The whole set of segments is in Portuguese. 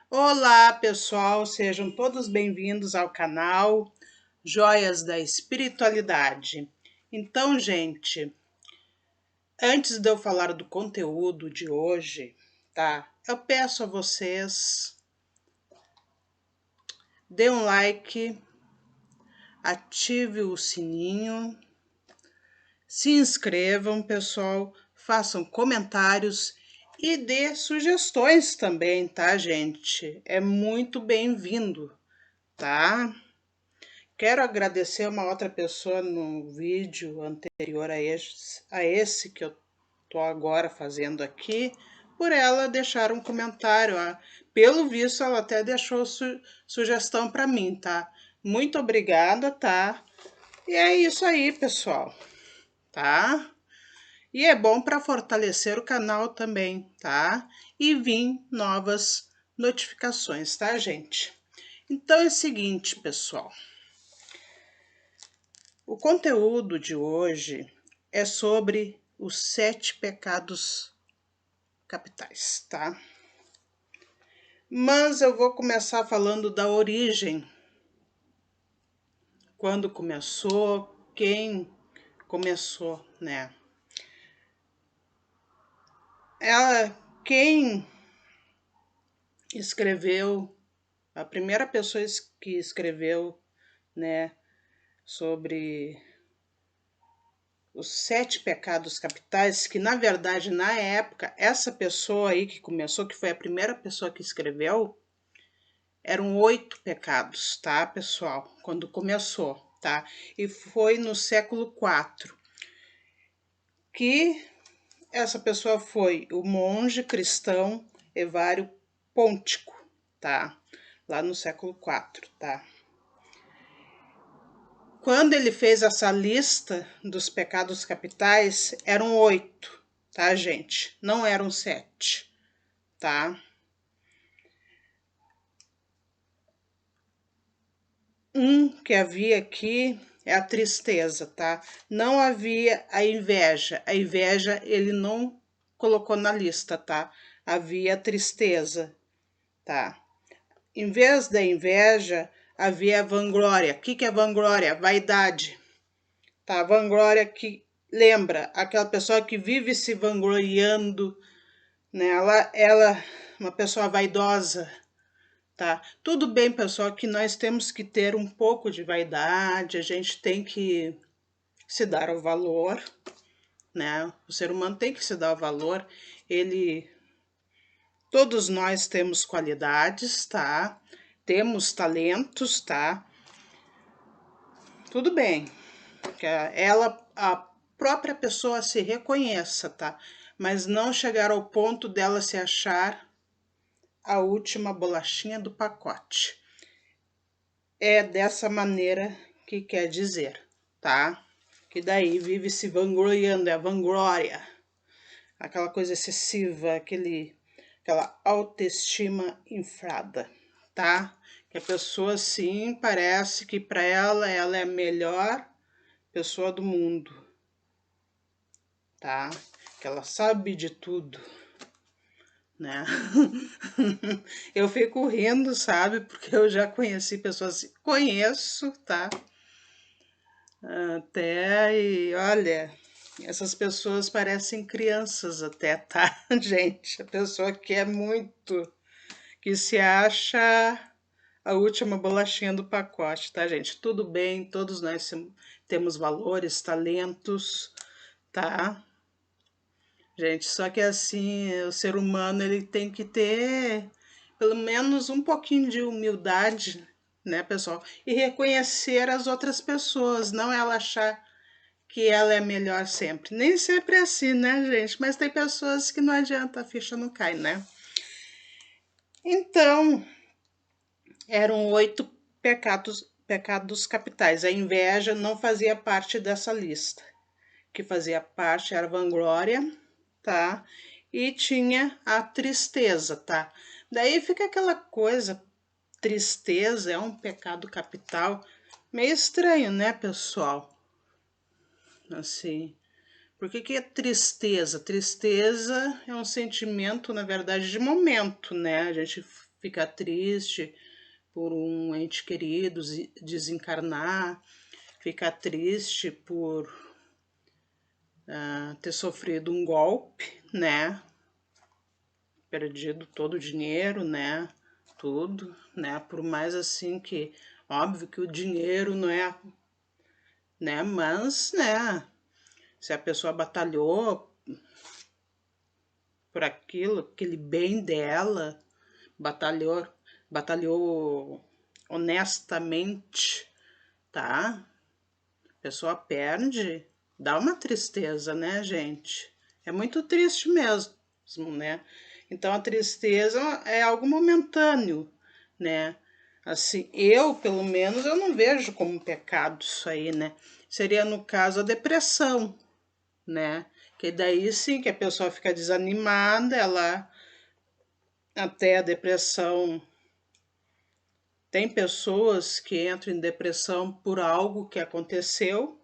Olá, pessoal, sejam todos bem-vindos ao canal Joias da Espiritualidade. Então, gente, antes de eu falar do conteúdo de hoje, tá? Eu peço a vocês, dê um like, ative o sininho, se inscrevam, pessoal, façam comentários e dê sugestões também, tá, gente? É muito bem-vindo, tá? Quero agradecer uma outra pessoa no vídeo anterior a esse que eu tô agora fazendo aqui, por ela deixar um comentário. Pelo visto, ela até deixou sugestão para mim, tá? Muito obrigada, tá? E é isso aí, pessoal, tá? E é bom para fortalecer o canal também, tá? E vir novas notificações, tá, gente? Então é o seguinte, pessoal. O conteúdo de hoje é sobre os 7 pecados capitais, tá? Mas eu vou começar falando da origem. Quando começou, quem começou, né? Quem escreveu, a primeira pessoa que escreveu, né, sobre os 7 pecados capitais, que na verdade, na época, essa pessoa aí que começou, que foi a primeira pessoa que escreveu, eram 8 pecados, tá, pessoal? Quando começou, tá? E foi no século IV que essa pessoa foi o monge cristão Evário Pontico, tá? Lá no século IV, tá? Quando ele fez essa lista dos pecados capitais, eram 8, tá, gente? Não eram 7, tá? Um que havia aqui é a tristeza, tá? Não havia a inveja. A inveja ele não colocou na lista, tá? Havia a tristeza, tá? Em vez da inveja, havia a vanglória. O que é vanglória? Vaidade, tá? Vanglória que lembra aquela pessoa que vive se vangloriando, né? Ela uma pessoa vaidosa, tá? Tudo bem, pessoal, que nós temos que ter um pouco de vaidade, a gente tem que se dar o valor, né? O ser humano tem que se dar o valor. Todos nós temos qualidades, tá? Temos talentos, tá? Tudo bem, que a própria pessoa se reconheça, tá? Mas não chegar ao ponto dela se achar a última bolachinha do pacote. É dessa maneira que quer dizer, tá? Que daí vive se vangloriando, é a vanglória, aquela coisa excessiva, aquela autoestima inflada, tá? Que a pessoa sim parece que para ela é a melhor pessoa do mundo, tá? Que ela sabe de tudo, né? Eu fico rindo, sabe? Porque eu já conheci pessoas, conheço, tá? Até, e olha, essas pessoas parecem crianças até, tá, gente? A pessoa que é muito, que se acha a última bolachinha do pacote, tá, gente? Tudo bem, todos nós temos valores, talentos, tá? Gente, só que assim, o ser humano ele tem que ter pelo menos um pouquinho de humildade, né, pessoal? E reconhecer as outras pessoas, não ela achar que ela é melhor sempre. Nem sempre é assim, né, gente? Mas tem pessoas que não adianta, a ficha não cai, né? Então, eram 8 pecados capitais. A inveja não fazia parte dessa lista. O que fazia parte era a vanglória, tá? E tinha a tristeza, tá? Daí fica aquela coisa, tristeza é um pecado capital, meio estranho, né, pessoal? Assim, Por que que é tristeza? Tristeza é um sentimento, na verdade, de momento, né? A gente fica triste por um ente querido desencarnar, ficar triste por ter sofrido um golpe, né? Perdido todo o dinheiro, né? Tudo, né? Por mais assim que, óbvio que o dinheiro não é, né? Mas, né? Se a pessoa batalhou por aquilo, aquele bem dela, batalhou honestamente, tá? A pessoa perde, dá uma tristeza, né, gente? É muito triste mesmo, né? Então a tristeza é algo momentâneo, né? Assim, eu, pelo menos, eu não vejo como pecado isso aí, né? Seria, no caso, a depressão, né? Que daí sim que a pessoa fica desanimada, ela até a depressão. Tem pessoas que entram em depressão por algo que aconteceu,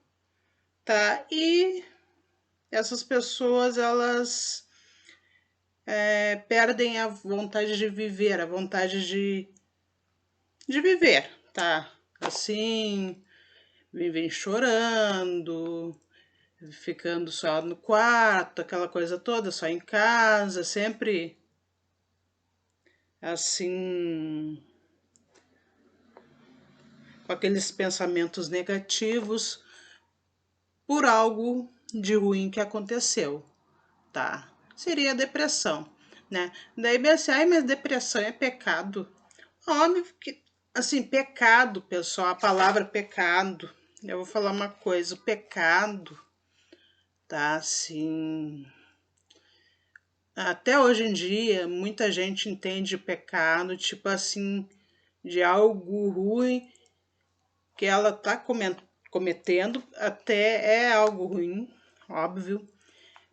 tá? E essas pessoas, elas perdem a vontade de viver, a vontade de viver, tá? Assim, vivem chorando, ficando só no quarto, aquela coisa toda, só em casa, sempre assim, com aqueles pensamentos negativos por algo de ruim que aconteceu, tá? Seria a depressão, né? Daí bem assim, ai, mas depressão é pecado. Óbvio que, assim, pecado, pessoal, a palavra pecado, eu vou falar uma coisa, o pecado, tá, assim, até hoje em dia, muita gente entende pecado, tipo assim, de algo ruim que ela tá cometendo, até é algo ruim, óbvio,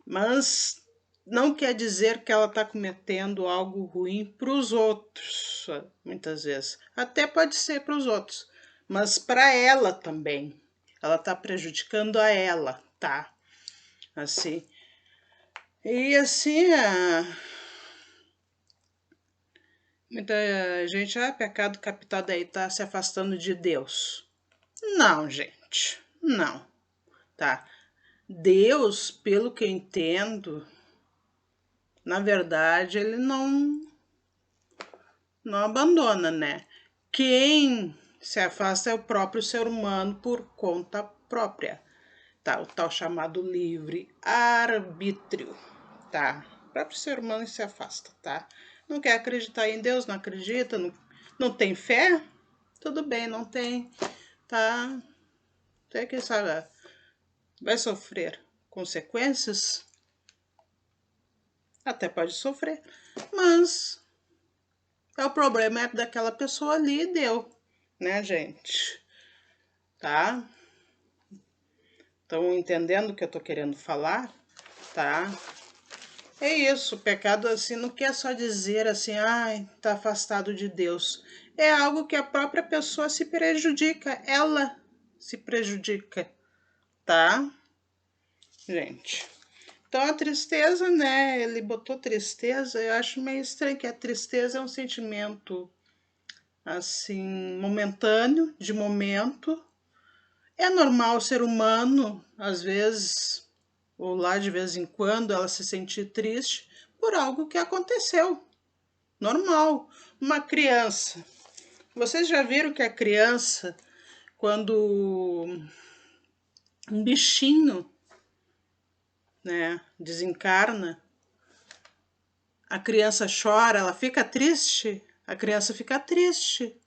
mas não quer dizer que ela está cometendo algo ruim para os outros, muitas vezes. Até pode ser para os outros, mas para ela também. Ela está prejudicando a ela, tá? Assim. E assim, muita gente, pecado capital, daí tá se afastando de Deus. Não, gente, não, tá? Deus, pelo que eu entendo, na verdade, ele não abandona, né? Quem se afasta é o próprio ser humano por conta própria, tá? O tal chamado livre-arbítrio, tá? O próprio ser humano se afasta, tá? Não quer acreditar em Deus, não acredita, não tem fé? Tudo bem, não tem, tá? Até que sabe, vai sofrer consequências? Até pode sofrer, mas o problema é daquela pessoa ali e deu, né, gente? Tá? Estão entendendo o que eu tô querendo falar? Tá? É isso, o pecado assim não quer só dizer assim, ai, tá afastado de Deus. É algo que a própria pessoa se prejudica, ela se prejudica, tá? Gente. Então a tristeza, né? Ele botou tristeza, eu acho meio estranho que a tristeza é um sentimento assim, momentâneo, de momento. É normal o ser humano, às vezes, ou lá de vez em quando, ela se sentir triste por algo que aconteceu. Normal. Uma criança. Vocês já viram que a criança, quando um bichinho, né, desencarna, a criança chora, ela fica triste? A criança fica triste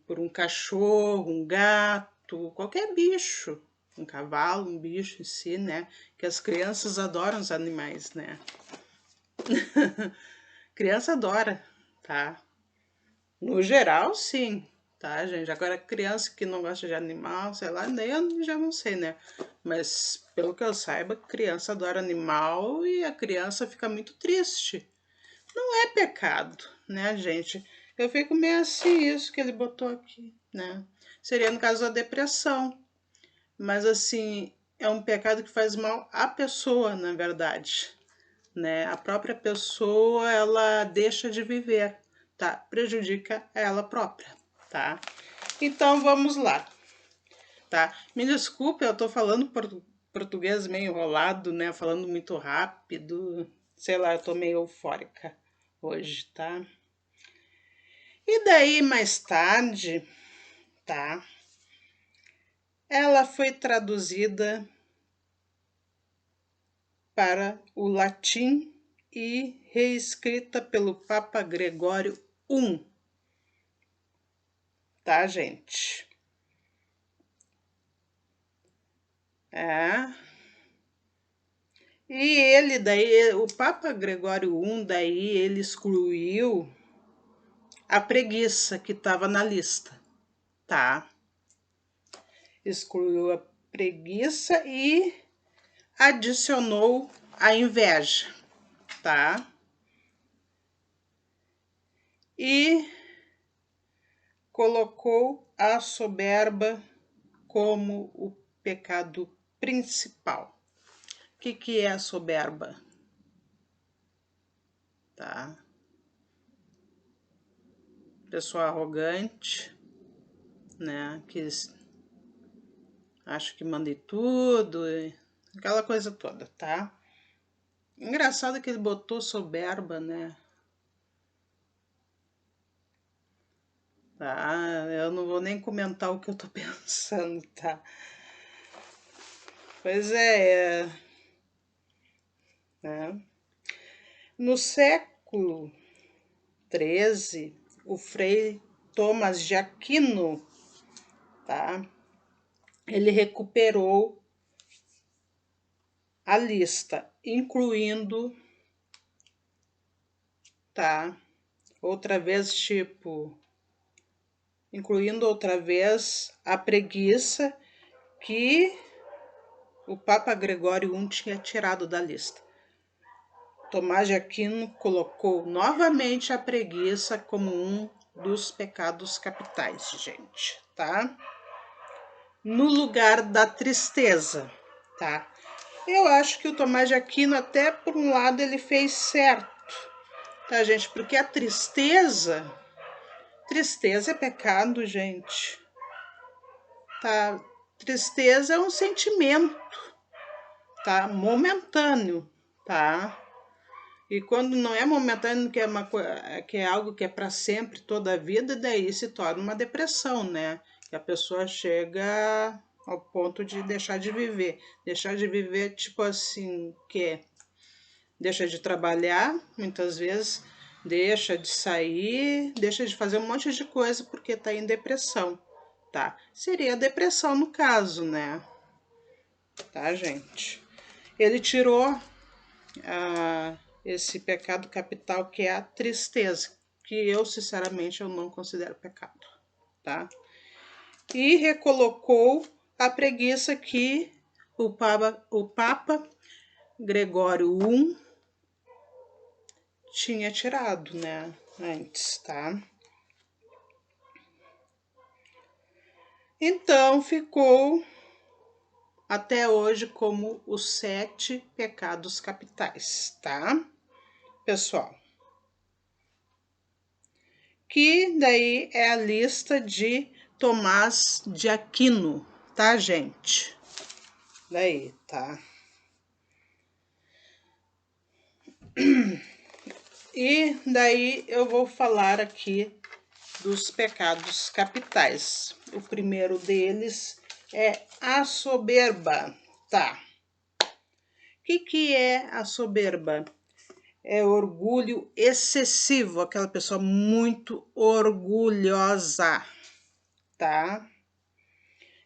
por um cachorro, um gato, qualquer bicho, um cavalo, um bicho em si, né? Que as crianças adoram os animais, né? Criança adora, tá? No geral, sim, tá, gente? Agora, criança que não gosta de animal, sei lá, nem eu já não sei, né? Mas, pelo que eu saiba, criança adora animal e a criança fica muito triste. Não é pecado, né, gente? Eu fico meio assim, isso que ele botou aqui, né? Seria no caso da depressão. Mas assim, é um pecado que faz mal à pessoa, na verdade, né? A própria pessoa, ela deixa de viver, tá? Prejudica ela própria, tá? Então, vamos lá, tá? Me desculpe, eu tô falando português meio enrolado, né? Falando muito rápido, sei lá, eu tô meio eufórica hoje, tá? E daí, mais tarde, tá? Ela foi traduzida para o latim e reescrita pelo Papa Gregório I, tá, gente? É. E ele daí, o Papa Gregório I, daí ele excluiu a preguiça que estava na lista, tá? Excluiu a preguiça e adicionou a inveja, tá? E colocou a soberba como o pecado principal. O que é a soberba? Tá? Pessoa arrogante, né? Que acha que manda em tudo, aquela coisa toda, tá? Engraçado que ele botou soberba, né? Tá? Eu não vou nem comentar o que eu tô pensando, tá? Pois né? No século XIII, o Frei Thomas de Aquino, tá? Ele recuperou a lista, incluindo, tá? Outra vez, tipo, incluindo outra vez a preguiça que o Papa Gregório I tinha tirado da lista. Tomás de Aquino colocou novamente a preguiça como um dos pecados capitais, gente, tá? No lugar da tristeza, tá? Eu acho que o Tomás de Aquino, até por um lado, ele fez certo, tá, gente? Porque a tristeza é pecado, gente, tá? Tristeza é um sentimento, tá? Momentâneo, tá? E quando não é momentâneo, que é algo que é para sempre, toda a vida, daí se torna uma depressão, né? Que a pessoa chega ao ponto de deixar de viver. Deixar de viver, tipo assim, que deixa de trabalhar, muitas vezes, deixa de sair, deixa de fazer um monte de coisa porque está em depressão, tá? Seria depressão no caso, né? Tá, gente? Ele tirou esse pecado capital que é a tristeza, que eu, sinceramente, eu não considero pecado, tá? E recolocou a preguiça que o Papa Gregório I tinha tirado, né, antes, tá? Então ficou até hoje como os 7 pecados capitais, tá, pessoal? Que daí é a lista de Tomás de Aquino, tá, gente? Daí, tá? E daí eu vou falar aqui dos pecados capitais. O primeiro deles é a soberba, tá? O que é a soberba? É orgulho excessivo, aquela pessoa muito orgulhosa, tá?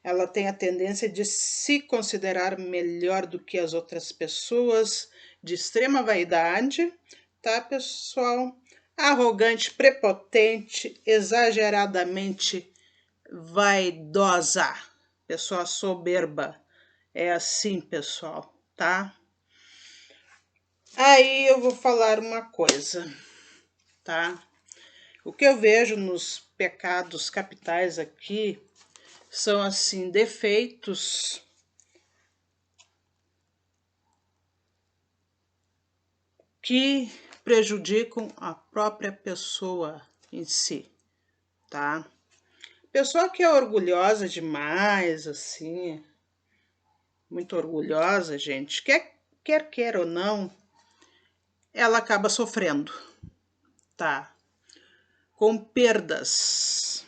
Ela tem a tendência de se considerar melhor do que as outras pessoas, de extrema vaidade, tá, pessoal? Arrogante, prepotente, exageradamente vaidosa, pessoa soberba. É assim, pessoal, tá? Aí eu vou falar uma coisa, tá? O que eu vejo nos pecados capitais aqui são, assim, defeitos que prejudicam a própria pessoa em si, tá? Pessoa que é orgulhosa demais, assim, muito orgulhosa, gente, quer ou não, ela acaba sofrendo, tá? Com perdas,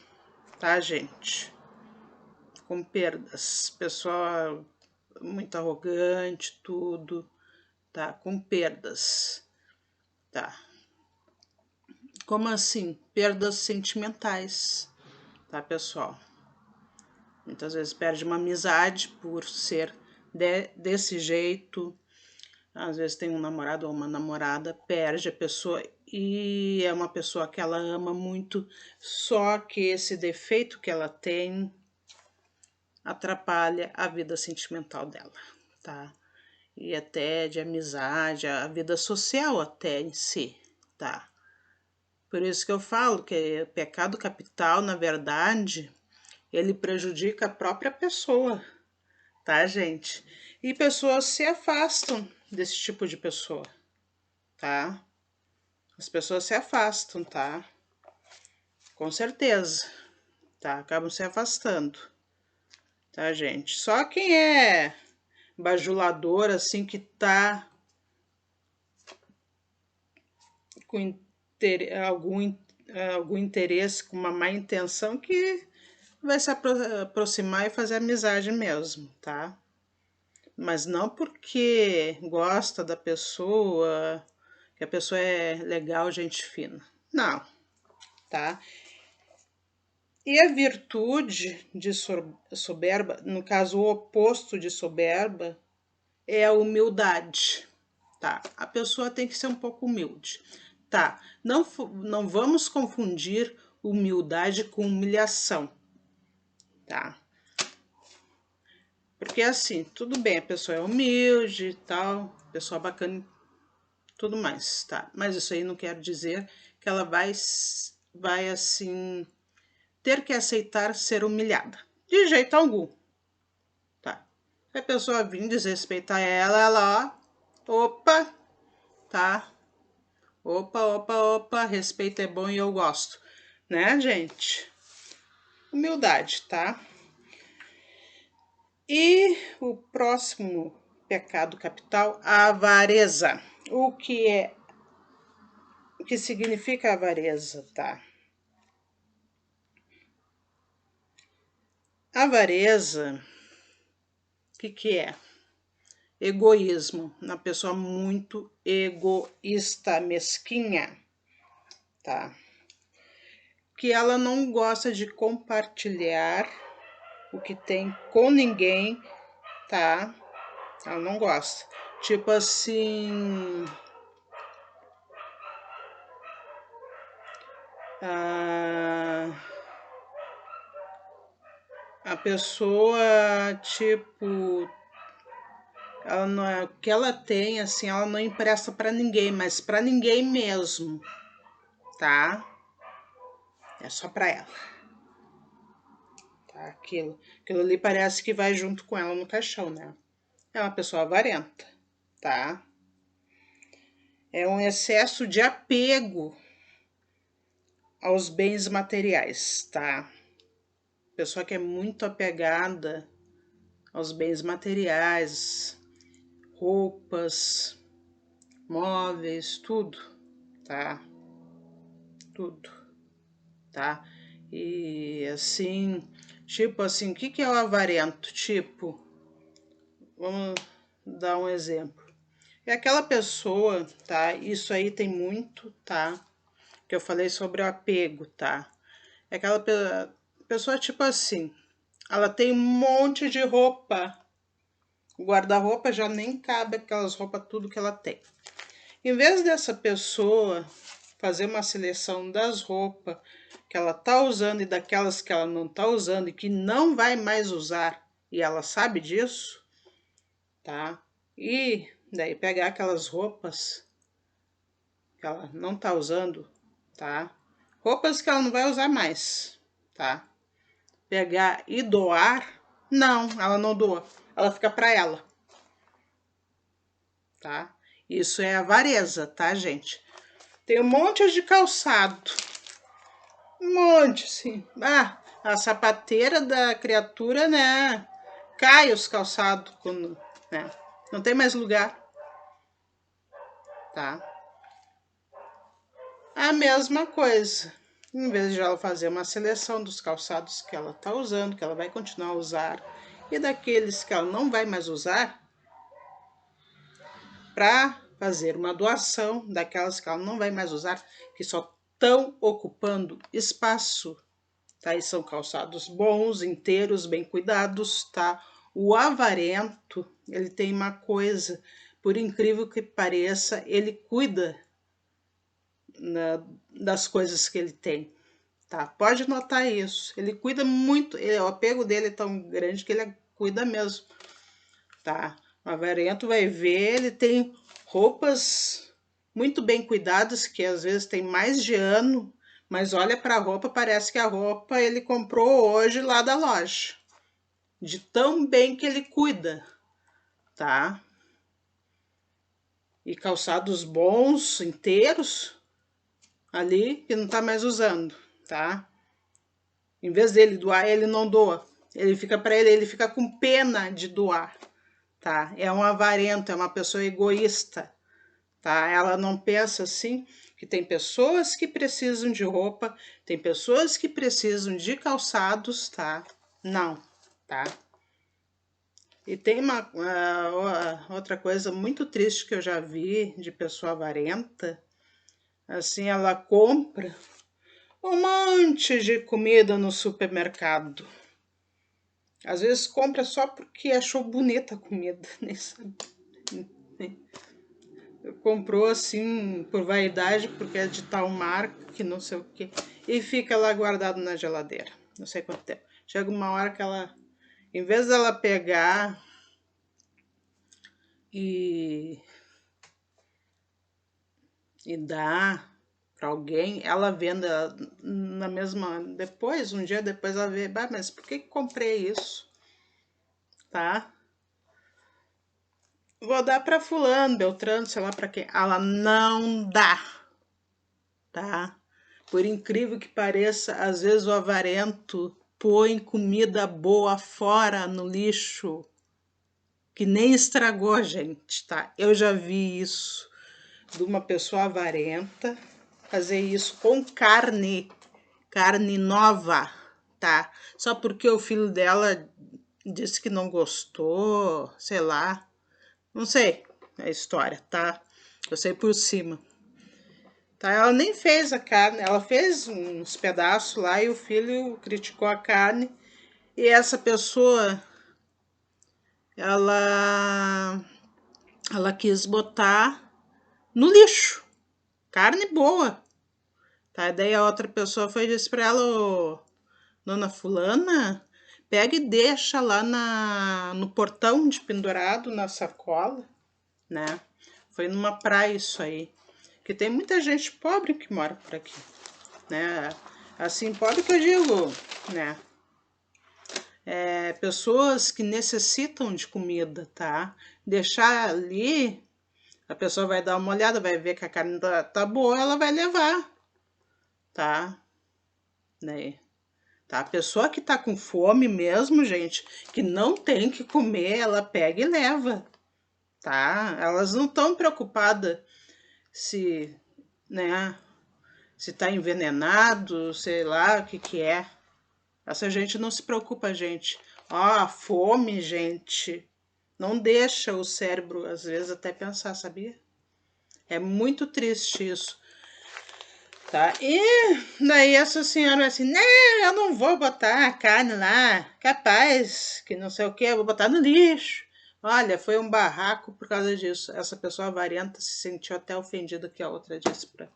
tá, gente? Com perdas. Pessoa muito arrogante, tudo, tá? Com perdas, tá? Como assim? Perdas sentimentais, tá, pessoal? Muitas vezes perde uma amizade por ser desse jeito. Às vezes tem um namorado ou uma namorada, perde a pessoa e é uma pessoa que ela ama muito, só que esse defeito que ela tem atrapalha a vida sentimental dela, tá? E até de amizade, a vida social até em si, tá? Por isso que eu falo que o pecado capital, na verdade, ele prejudica a própria pessoa, tá, gente? E pessoas se afastam desse tipo de pessoa, tá? As pessoas se afastam, tá? Com certeza, tá? Acabam se afastando, tá, gente? Só quem é bajulador, assim, que tá com algum interesse, com uma má intenção, que vai se aproximar e fazer amizade mesmo, tá? Mas não porque gosta da pessoa, que a pessoa é legal, gente fina. Não, tá? E a virtude de soberba, no caso o oposto de soberba, é a humildade, tá? A pessoa tem que ser um pouco humilde, tá? Não vamos confundir humildade com humilhação, tá? Porque assim, tudo bem, a pessoa é humilde e tal, pessoa bacana, tudo mais, tá? Mas isso aí não quer dizer que ela vai assim, ter que aceitar ser humilhada. De jeito algum, tá? Se a pessoa vir desrespeitar ela, ó, opa, tá? Opa, respeito é bom e eu gosto, né, gente? Humildade, tá? E o próximo pecado capital, a avareza. O que significa avareza, tá? Avareza, o que é? Egoísmo, uma pessoa muito egoísta, mesquinha, tá? Que ela não gosta de compartilhar o que tem com ninguém, tá? Ela não gosta. Tipo assim, a pessoa, tipo, ela não é o que ela tem, assim, ela não empresta para ninguém, mas para ninguém mesmo, tá? É só para ela. Tá? Aquilo ali parece que vai junto com ela no caixão, né? É uma pessoa avarenta, tá? É um excesso de apego aos bens materiais, tá? Pessoa que é muito apegada aos bens materiais, roupas, móveis, tudo, tá? Tudo, tá? E assim, tipo assim, o que é o avarento? Tipo, vamos dar um exemplo. É aquela pessoa, tá? Isso aí tem muito, tá? Que eu falei sobre o apego, tá? É aquela pessoa, tipo assim, ela tem um monte de roupa. O guarda-roupa já nem cabe aquelas roupas, tudo que ela tem. Em vez dessa pessoa fazer uma seleção das roupas que ela tá usando e daquelas que ela não tá usando e que não vai mais usar, e ela sabe disso, tá? E daí pegar aquelas roupas que ela não tá usando, tá? Roupas que ela não vai usar mais, tá? Pegar e doar, não, ela não doa, ela fica para ela, tá? Isso é avareza, tá, gente? Tem um monte de calçado. Um monte, sim. Ah, a sapateira da criatura, né? Cai os calçados quando, né? Não tem mais lugar, tá? A mesma coisa. Em vez de ela fazer uma seleção dos calçados que ela tá usando, que ela vai continuar a usar, e daqueles que ela não vai mais usar, para fazer uma doação daquelas que ela não vai mais usar, que só estão ocupando espaço, tá? E são calçados bons, inteiros, bem cuidados, tá? O avarento, ele tem uma coisa, por incrível que pareça, ele cuida das coisas que ele tem, tá? Pode notar isso. Ele cuida muito, o apego dele é tão grande que ele cuida mesmo, tá? O avarento vai ver, ele tem roupas muito bem cuidadas, que às vezes tem mais de ano, mas olha para a roupa, parece que a roupa ele comprou hoje lá da loja. De tão bem que ele cuida, tá? E calçados bons, inteiros, ali, que não tá mais usando, tá? Em vez dele doar, ele não doa. Ele fica para ele fica com pena de doar, tá? É um avarento, é uma pessoa egoísta, tá? Ela não pensa assim, que tem pessoas que precisam de roupa, tem pessoas que precisam de calçados, tá? Não, tá? E tem uma outra coisa muito triste que eu já vi de pessoa avarenta, assim, ela compra um monte de comida no supermercado. Às vezes compra só porque achou bonita a comida, nem sabe. Comprou assim por vaidade, porque é de tal marca, que não sei o que, e fica lá guardado na geladeira, não sei quanto tempo. Chega uma hora que ela, em vez dela pegar e dar para alguém, ela vende na mesma, depois, um dia depois ela vê, bah, mas por que comprei isso, tá? Vou dar para fulano, Beltrano, sei lá para quem. Ela não dá, tá? Por incrível que pareça, às vezes o avarento põe comida boa fora no lixo, que nem estragou, gente, tá? Eu já vi isso de uma pessoa avarenta fazer isso com carne nova, tá? Só porque o filho dela disse que não gostou, sei lá, não sei a história, tá? Eu sei por cima. Tá? Ela nem fez a carne, ela fez uns pedaços lá e o filho criticou a carne. E essa pessoa, ela quis botar no lixo, carne boa. Tá? Daí a outra pessoa foi e disse pra ela, ô, dona fulana, pega e deixa lá no portão de pendurado, na sacola, né? Foi numa praia isso aí. Que tem muita gente pobre que mora por aqui, né? Assim, pobre que eu digo, né? Pessoas que necessitam de comida, tá? Deixar ali, a pessoa vai dar uma olhada, vai ver que a carne tá boa, ela vai levar, tá? Né? Tá? A pessoa que tá com fome mesmo, gente, que não tem que comer, ela pega e leva, tá? Elas não estão preocupadas se, né, se tá envenenado, sei lá o que que é. Essa gente não se preocupa, gente. Ó, a fome, gente, não deixa o cérebro, às vezes, até pensar, sabia? É muito triste isso, tá? E daí essa senhora assim, não, eu não vou botar a carne lá, capaz, que não sei o que, eu vou botar no lixo. Olha, foi um barraco por causa disso. Essa pessoa avarenta se sentiu até ofendida que a outra disse pra...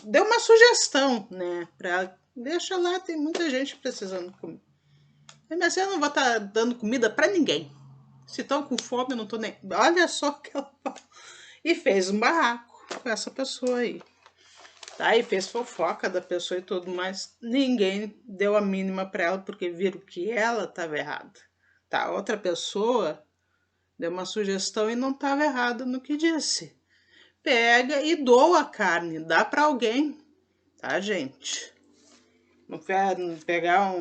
Deu uma sugestão, né, pra ela. Deixa lá, tem muita gente precisando comer. Mas eu não vou estar dando comida para ninguém. Se estão com fome, eu não tô nem... Olha só que ela... E fez um barraco com essa pessoa aí. Tá? E fez fofoca da pessoa e tudo mais. Ninguém deu a mínima para ela, porque viram que ela estava errada. Tá? Outra pessoa deu uma sugestão e não estava errada no que disse. pega e doa a carne, dá para alguém, tá, gente? Não pegar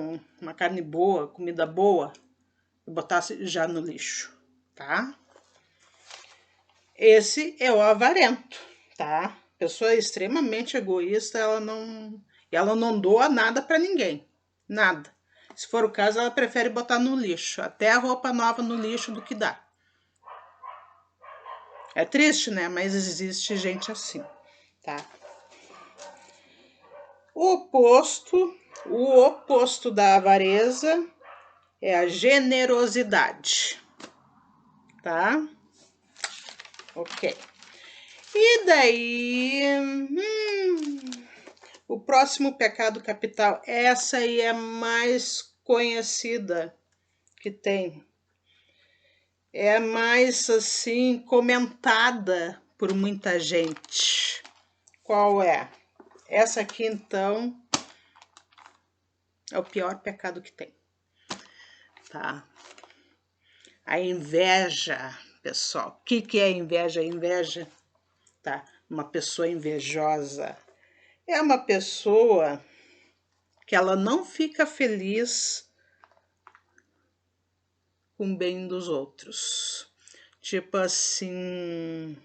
uma carne boa, comida boa, e botar já no lixo, tá? Esse é o avarento, tá? Pessoa extremamente egoísta, ela não doa nada para ninguém, nada. Se for o caso, ela prefere botar no lixo, até a roupa nova no lixo do que dá. É triste, né? Mas existe gente assim, tá? O oposto da avareza é a generosidade, tá? Ok. E daí, o próximo pecado capital, essa aí é a mais conhecida que tem. É a mais, assim, comentada por muita gente. Qual é? Essa aqui, então, é o pior pecado que tem, tá? A inveja, pessoal. O que é inveja? Inveja, tá? Uma pessoa invejosa é uma pessoa que ela não fica feliz com o bem dos outros. Tipo assim,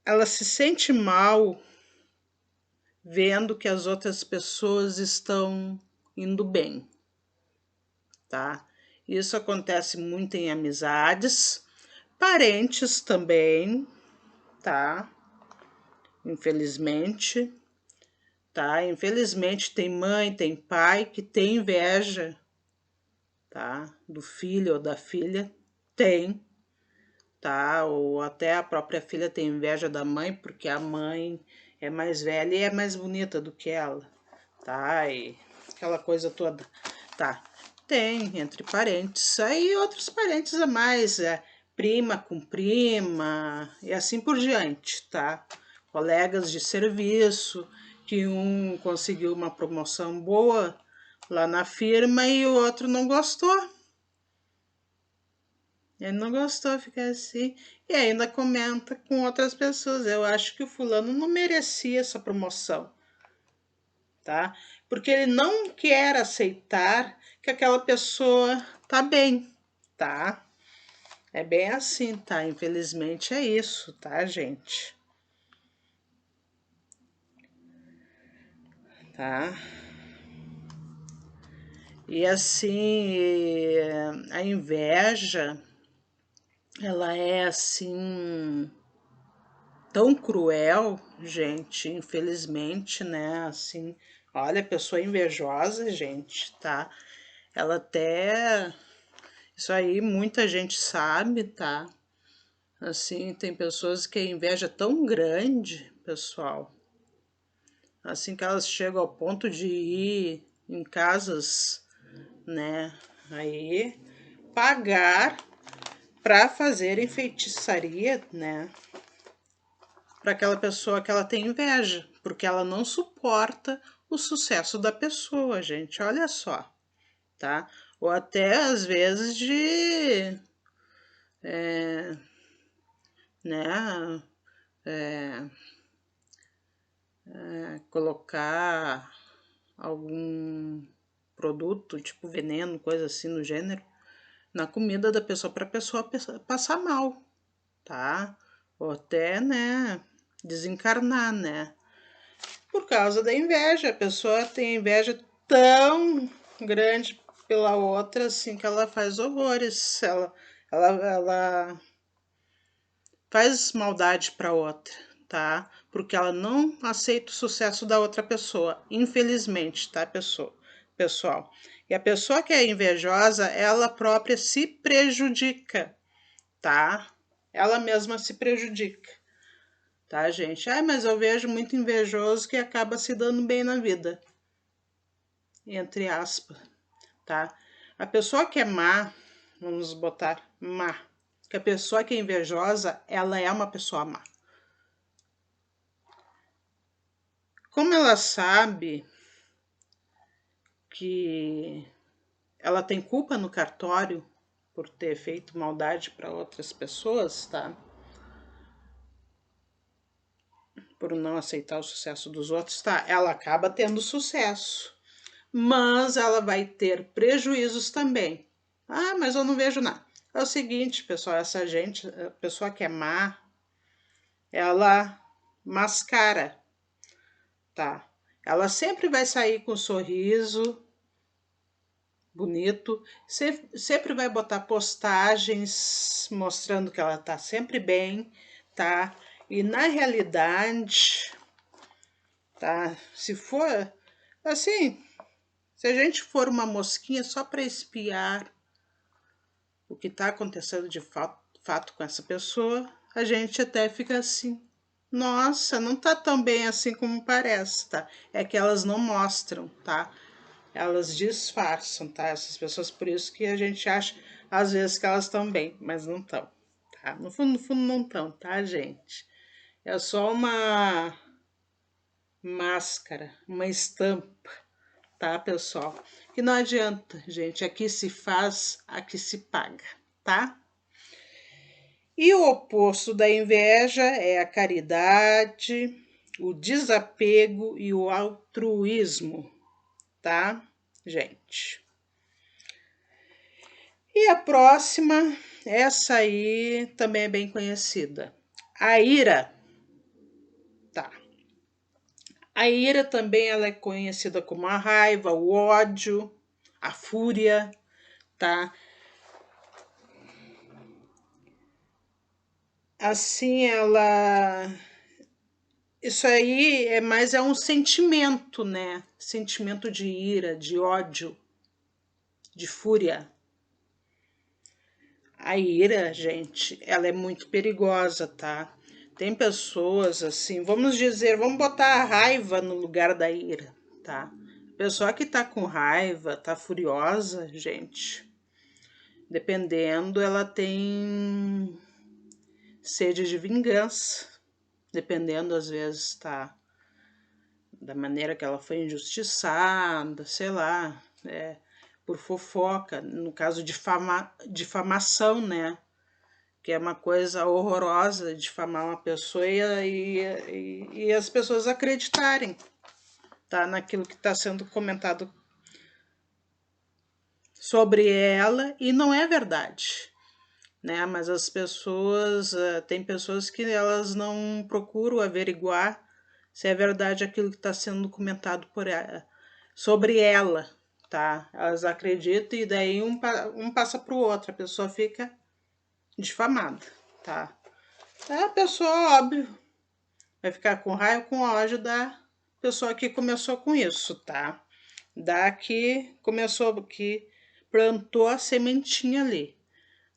ela se sente mal vendo que as outras pessoas estão indo bem, tá? Isso acontece muito em amizades, parentes também, tá? Infelizmente, tá? Infelizmente tem mãe, tem pai que tem inveja, tá? Do filho ou da filha, tem, tá? Ou até a própria filha tem inveja da mãe porque a mãe é mais velha e é mais bonita do que ela, tá? E aquela coisa toda, tá? Tem entre parentes, aí outros parentes a mais, prima com prima e assim por diante, tá? Colegas de serviço, que um conseguiu uma promoção boa lá na firma e o outro não gostou. Ele não gostou, fica assim. E ainda comenta com outras pessoas. Eu acho que o fulano não merecia essa promoção, tá? Porque ele não quer aceitar que aquela pessoa tá bem, tá? É bem assim, tá? Infelizmente é isso, tá, gente? Tá? E assim, a inveja, ela é assim tão cruel, gente, infelizmente, né? Assim, olha, pessoa invejosa, gente, tá? Ela até. Isso aí muita gente sabe, tá? Assim, tem pessoas que a inveja é tão grande, pessoal, assim que elas chegam ao ponto de ir em casas, né? Aí pagar para fazerem feitiçaria, né? Para aquela pessoa que ela tem inveja, porque ela não suporta o sucesso da pessoa, gente. Olha só, tá? Ou até às vezes de, né, colocar algum produto, tipo veneno, coisa assim no gênero, na comida da pessoa para a pessoa passar mal, tá? Ou até, né, desencarnar, né? Por causa da inveja. A pessoa tem inveja tão grande pela outra, assim, que ela faz horrores. Ela faz maldade para outra, tá? Porque ela não aceita o sucesso da outra pessoa, infelizmente, tá, pessoal? E a pessoa que é invejosa, ela própria se prejudica, tá? Ela mesma se prejudica, tá, gente? Ah, mas eu vejo muito invejoso que acaba se dando bem na vida, entre aspas, tá? A pessoa que é má, vamos botar má, que a pessoa que é invejosa, ela é uma pessoa má. Como ela sabe que ela tem culpa no cartório por ter feito maldade para outras pessoas, tá? por não aceitar o sucesso dos outros, tá? Ela acaba tendo sucesso, mas ela vai ter prejuízos também. Ah, mas eu não vejo nada. É o seguinte, pessoal, essa gente, a pessoa que é má, ela mascara, tá? Ela sempre vai sair com um sorriso bonito, sempre vai botar postagens mostrando que ela tá sempre bem, tá? E na realidade, tá? Se for assim, se a gente for uma mosquinha só para espiar o que tá acontecendo de fato com essa pessoa, a gente até fica assim, nossa, não tá tão bem assim como parece, tá? É que elas não mostram, tá? Elas disfarçam, tá? Essas pessoas, por isso que a gente acha, às vezes, que elas estão bem, mas não estão, tá? No fundo não estão, tá, gente? É só uma máscara, uma estampa, tá, pessoal? Que não adianta, gente. Aqui se faz, aqui se paga, tá? E o oposto da inveja é a caridade, o desapego e o altruísmo, tá, gente? E a próxima, essa aí também é bem conhecida. A ira, tá? A ira também ela é conhecida como a raiva, o ódio, a fúria, tá? Assim, isso aí é um sentimento, né? Sentimento de ira, de ódio, de fúria. A ira, gente, ela é muito perigosa, tá? Tem pessoas assim, vamos botar a raiva no lugar da ira, tá? A pessoa que tá com raiva, tá furiosa, gente, dependendo, ela tem sede de vingança, dependendo, às vezes, tá? Da maneira que ela foi injustiçada, sei lá, por fofoca, no caso de difamação, né? Que é uma coisa horrorosa difamar uma pessoa e as pessoas acreditarem, tá, naquilo que está sendo comentado sobre ela e não é verdade, né? Mas as pessoas, tem pessoas que elas não procuram averiguar se é verdade aquilo que está sendo comentado por ela, sobre ela, tá? Elas acreditam e daí um passa para o outro, a pessoa fica difamada, tá? A pessoa, óbvio, vai ficar com raiva, com ódio da pessoa que começou com isso, tá? Da que começou, que plantou a sementinha ali,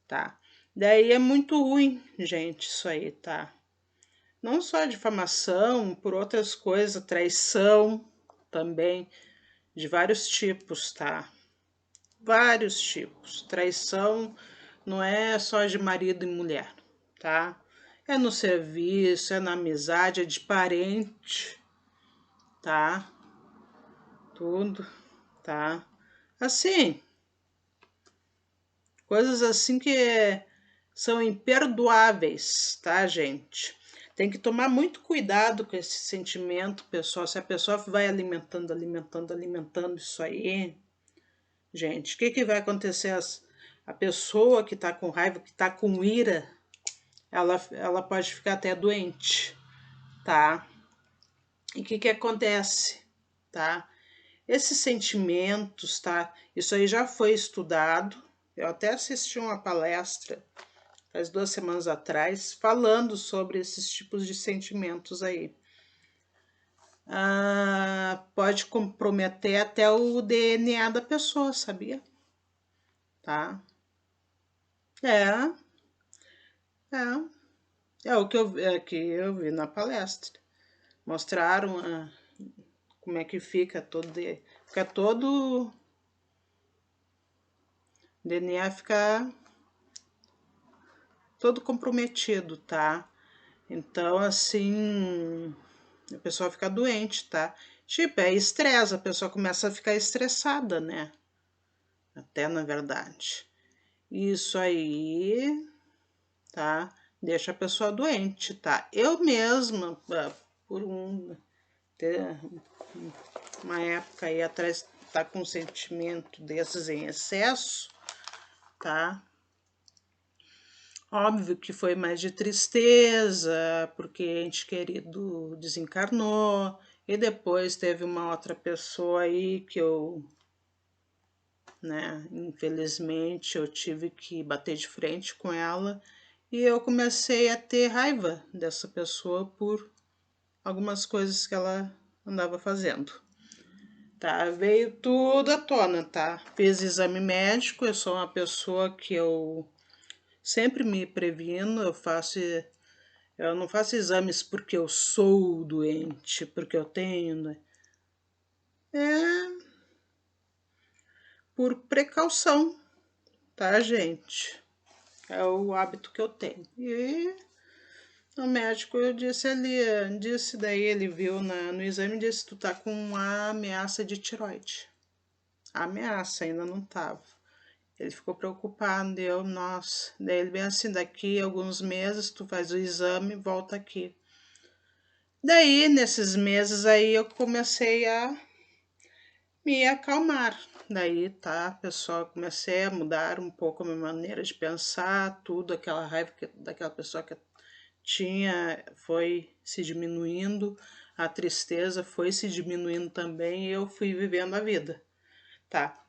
tá? Daí é muito ruim, gente, isso aí, tá? Não só difamação, por outras coisas, traição também, de vários tipos, tá? Vários tipos. Traição não é só de marido e mulher, tá? É no serviço, é na amizade, é de parente, tá? Tudo, tá? Assim, coisas assim que são imperdoáveis, tá, gente? Tem que tomar muito cuidado com esse sentimento, pessoal. Se a pessoa vai alimentando isso aí, gente, o que vai acontecer? A pessoa que tá com raiva, que tá com ira, ela pode ficar até doente, tá? E o que acontece, tá? Esses sentimentos, tá? Isso aí já foi estudado. Eu até assisti uma palestra faz 2 semanas atrás falando sobre esses tipos de sentimentos aí. Pode comprometer até o DNA da pessoa, sabia? Tá? É, é o que eu vi na palestra. Mostraram como é que fica todo o DNA fica todo comprometido, tá? Então, assim, a pessoa fica doente, tá? Tipo, é estresse, a pessoa começa a ficar estressada, né? Até na verdade. Isso aí, tá? Deixa a pessoa doente, tá? Eu mesma por uma época aí atrás, tá com um sentimento desses em excesso, tá? Óbvio que foi mais de tristeza, porque ente querido desencarnou, e depois teve uma outra pessoa aí que infelizmente eu tive que bater de frente com ela, e eu comecei a ter raiva dessa pessoa por algumas coisas que ela andava fazendo. Tá, veio tudo à tona, tá? Fiz exame médico, eu sou uma pessoa que eu sempre me previno, eu não faço exames porque eu sou doente, porque eu tenho, né? É por precaução, tá, gente? É o hábito que eu tenho. E o médico disse daí, ele viu no exame e disse, tu tá com uma ameaça de tireoide. A ameaça ainda não tava. Ele ficou preocupado, nossa. Daí ele bem assim, daqui a alguns meses tu faz o exame e volta aqui. Daí, nesses meses aí, eu comecei a me acalmar. Daí, tá, pessoal, comecei a mudar um pouco a minha maneira de pensar, tudo, aquela raiva daquela pessoa que tinha foi se diminuindo, a tristeza foi se diminuindo também e eu fui vivendo a vida, tá?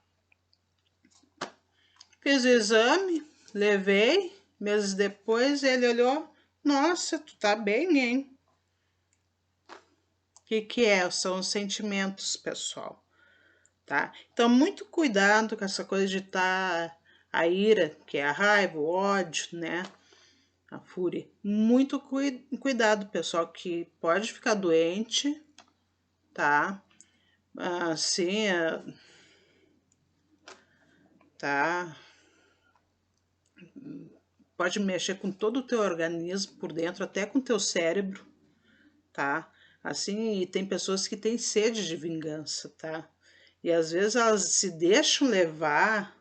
Fiz o exame, levei, meses depois ele olhou, nossa, tu tá bem, hein? O que é? São os sentimentos, pessoal, tá? Então, muito cuidado com essa coisa de a ira, que é a raiva, o ódio, né? A fúria. Muito cuidado, pessoal, que pode ficar doente, tá? Assim, tá? Pode mexer com todo o teu organismo por dentro, até com o teu cérebro, tá? Assim, e tem pessoas que têm sede de vingança, tá? E às vezes elas se deixam levar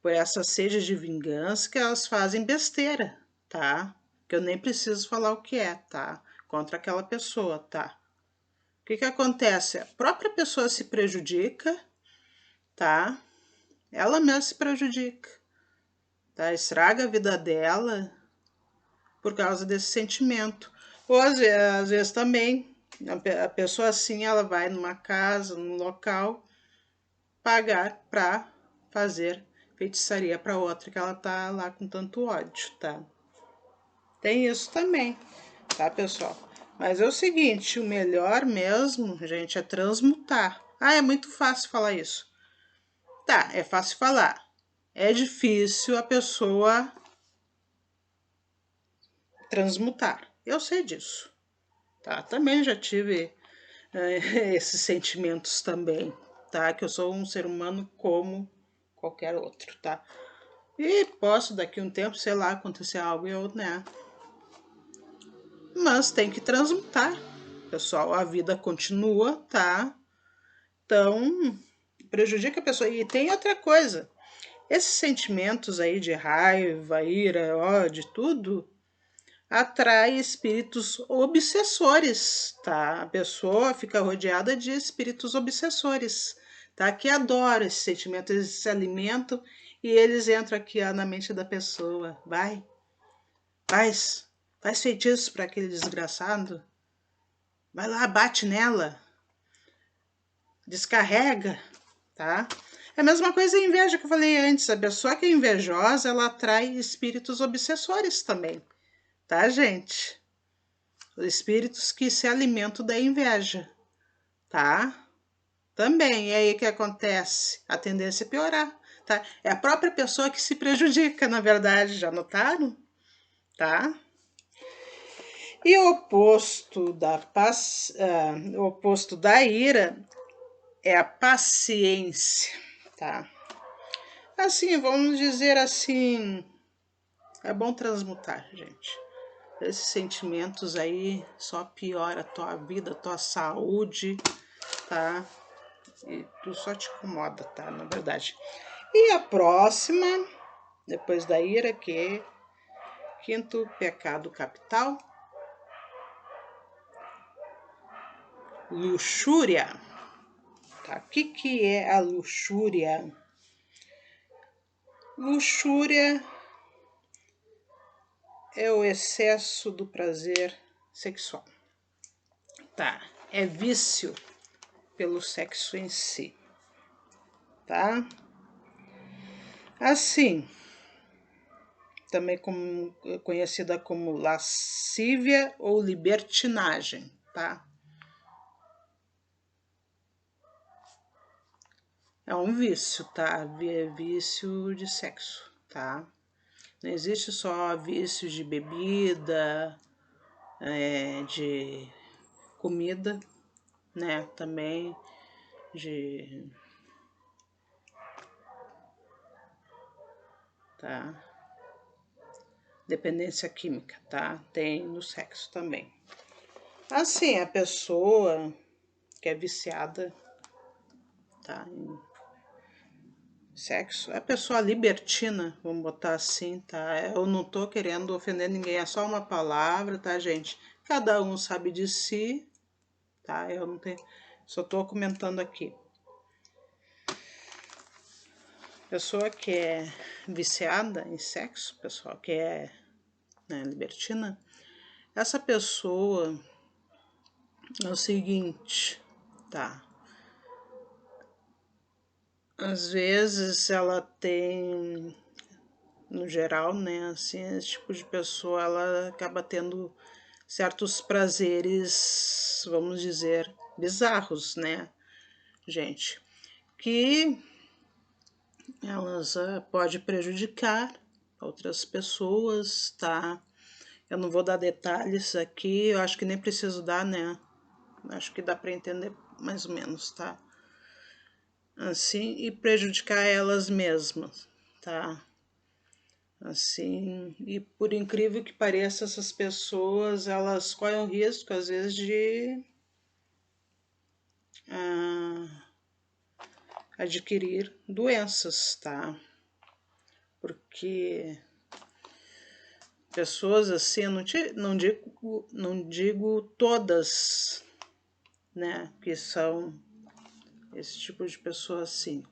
por essa sede de vingança que elas fazem besteira, tá? Que eu nem preciso falar o que é, tá? Contra aquela pessoa, tá? O que acontece? A própria pessoa se prejudica, tá? Ela mesma se prejudica, tá? Estraga a vida dela por causa desse sentimento. Ou às vezes também, a pessoa assim, ela vai numa casa, num local, pagar para fazer feitiçaria para outra que ela tá lá com tanto ódio, tá? Tem isso também, tá, pessoal? Mas é o seguinte, o melhor mesmo, gente, é transmutar. Ah, é muito fácil falar isso. Tá, é fácil falar. É difícil a pessoa transmutar. Eu sei disso, tá? Também já tive esses sentimentos também, tá? Que eu sou um ser humano como qualquer outro, tá? E posso daqui a um tempo, sei lá, acontecer algo e eu, né? Mas tem que transmutar, pessoal. A vida continua, tá? Então, prejudica a pessoa. E tem outra coisa. Esses sentimentos aí de raiva, ira, ódio, tudo, atrai espíritos obsessores, tá? A pessoa fica rodeada de espíritos obsessores, tá? Que adoram esse sentimento, eles se alimentam e eles entram aqui ó, na mente da pessoa. Faz feitiço para aquele desgraçado. Vai lá, bate nela, descarrega, tá? É a mesma coisa a inveja que eu falei antes. A pessoa que é invejosa, ela atrai espíritos obsessores também, tá, gente? Os espíritos que se alimentam da inveja, tá? Também. E aí o que acontece? A tendência é piorar, tá? É a própria pessoa que se prejudica, na verdade, já notaram? Tá? E o oposto da ira é a paciência, tá? Assim, vamos dizer assim, é bom transmutar, gente. Esses sentimentos aí só piora a tua vida, a tua saúde, tá? E tu só te incomoda, tá? Na verdade. E a próxima, depois da ira, que é quinto pecado capital, luxúria. Tá? O que é a luxúria? Luxúria é o excesso do prazer sexual. Tá? É vício pelo sexo em si. Tá? Assim, também conhecida como lascívia ou libertinagem, tá? É um vício, tá? É vício de sexo, tá? Não existe só vício de bebida, de comida, né? Também de... tá? Dependência química, tá? Tem no sexo também. Assim, a pessoa que é viciada, tá? Em sexo, é a pessoa libertina, vamos botar assim, tá? Eu não tô querendo ofender ninguém, é só uma palavra, tá, gente? Cada um sabe de si, tá? Eu não tenho, só tô comentando aqui. Pessoa que é viciada em sexo, pessoa que é, né, libertina, essa pessoa é o seguinte, tá? Às vezes ela tem, no geral, né, assim, esse tipo de pessoa, ela acaba tendo certos prazeres, vamos dizer, bizarros, né, gente? Que elas pode prejudicar outras pessoas, tá? Eu não vou dar detalhes aqui, eu acho que nem preciso dar, né? Acho que dá para entender mais ou menos, tá? Assim, e prejudicar elas mesmas, tá? Assim, e por incrível que pareça, essas pessoas, elas correm o risco, às vezes, de adquirir doenças, tá? Porque pessoas assim, eu não digo todas, né, que são esse tipo de pessoa assim,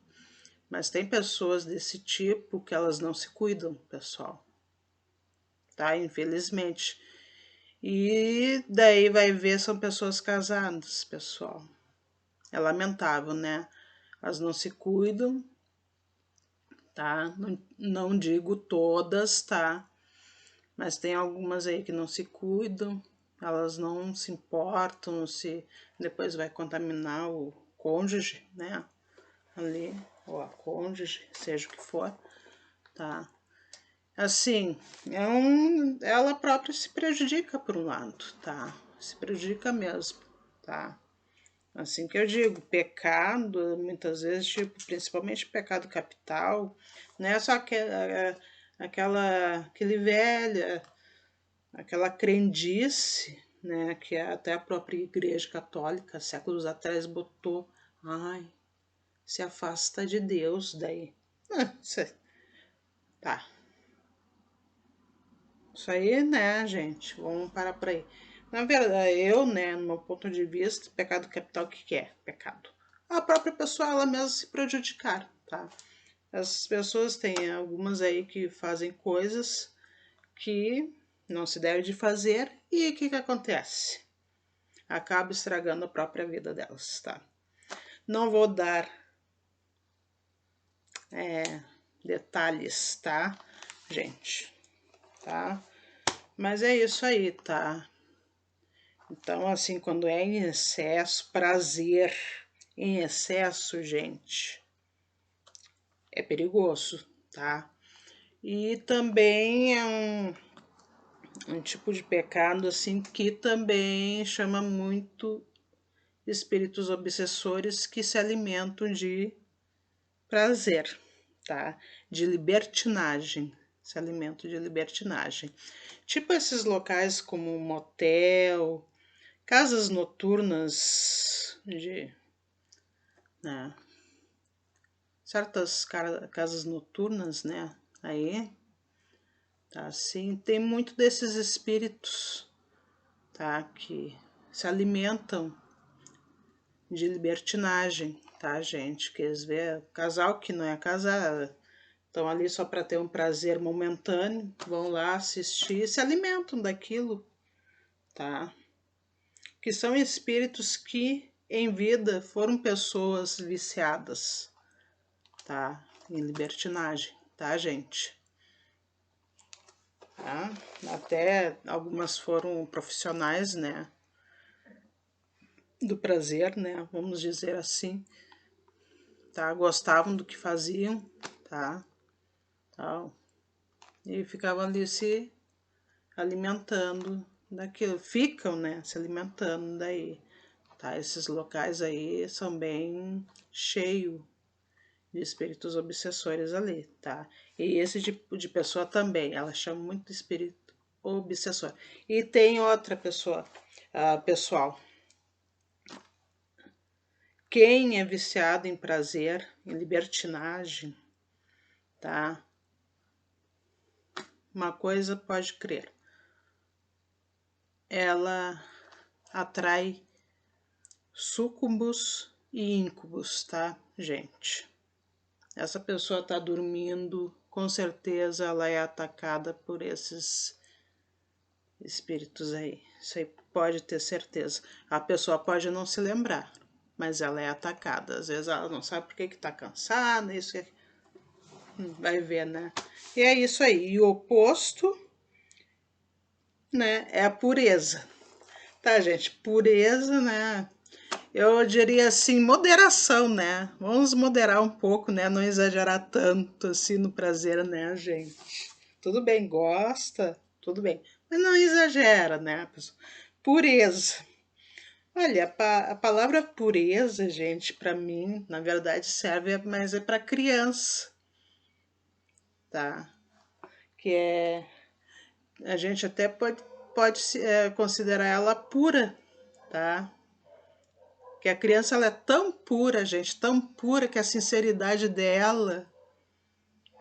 mas tem pessoas desse tipo que elas não se cuidam, pessoal, tá? Infelizmente. E daí vai ver, são pessoas casadas, pessoal. É lamentável, né? Elas não se cuidam, tá? Não digo todas, tá? Mas tem algumas aí que não se cuidam, elas não se importam se depois vai contaminar o cônjuge, né? Ali, ou a cônjuge, seja o que for, tá? Assim, ela própria se prejudica por um lado, tá? Se prejudica mesmo, tá? Assim que eu digo, pecado, muitas vezes, tipo, principalmente pecado capital, não é só aquele velha, aquela crendice, né, que até a própria Igreja Católica, séculos atrás, botou, ai, se afasta de Deus, daí. Tá. Isso aí, né, gente, vamos parar por aí. Na verdade, eu, né, no meu ponto de vista, pecado capital, o que é pecado? A própria pessoa, ela mesma se prejudicar, tá? As pessoas têm algumas aí que fazem coisas que não se deve de fazer e o que acontece? Acaba estragando a própria vida delas, tá? Não vou dar detalhes, tá, gente? Tá? Mas é isso aí, tá? Então, assim, quando é em excesso, prazer em excesso, gente, é perigoso, tá? E também é um tipo de pecado, assim, que também chama muito espíritos obsessores que se alimentam de prazer, tá? De libertinagem, se alimentam de libertinagem. Tipo esses locais como motel, casas noturnas né? Certas casas noturnas, né? Aí, tá assim, tem muito desses espíritos, tá? Que se alimentam de libertinagem, tá, gente? Quer ver? Casal que não é casado, estão ali só para ter um prazer momentâneo, vão lá assistir e se alimentam daquilo, tá? Que são espíritos que em vida foram pessoas viciadas, tá? Em libertinagem, tá, gente? Tá? Até algumas foram profissionais, né? Do prazer, né? Vamos dizer assim, tá? Gostavam do que faziam, tá? Tal. E ficavam ali se alimentando daquilo. Ficam, né? Se alimentando daí, tá? Esses locais aí são bem cheios de espíritos obsessores ali, tá? E esse tipo de pessoa também, ela chama muito de espírito obsessor. E tem outra pessoa, pessoal, quem é viciado em prazer, em libertinagem, tá? Uma coisa pode crer, ela atrai súcubos e íncubos, tá, gente? Essa pessoa tá dormindo, com certeza ela é atacada por esses espíritos aí. Isso aí pode ter certeza. A pessoa pode não se lembrar, mas ela é atacada. Às vezes ela não sabe por que tá cansada, isso que vai ver, né? E é isso aí. E o oposto, né, é a pureza. Tá, gente? Pureza, né? Eu diria assim, moderação, né? Vamos moderar um pouco, né? Não exagerar tanto assim no prazer, né, gente? Tudo bem, gosta, tudo bem. Mas não exagera, né, pessoal? Pureza. Olha, a palavra pureza, gente, para mim, na verdade, serve, mas é para criança, tá? Que é, a gente até pode considerar ela pura, tá? Que a criança ela é tão pura, gente, tão pura que a sinceridade dela,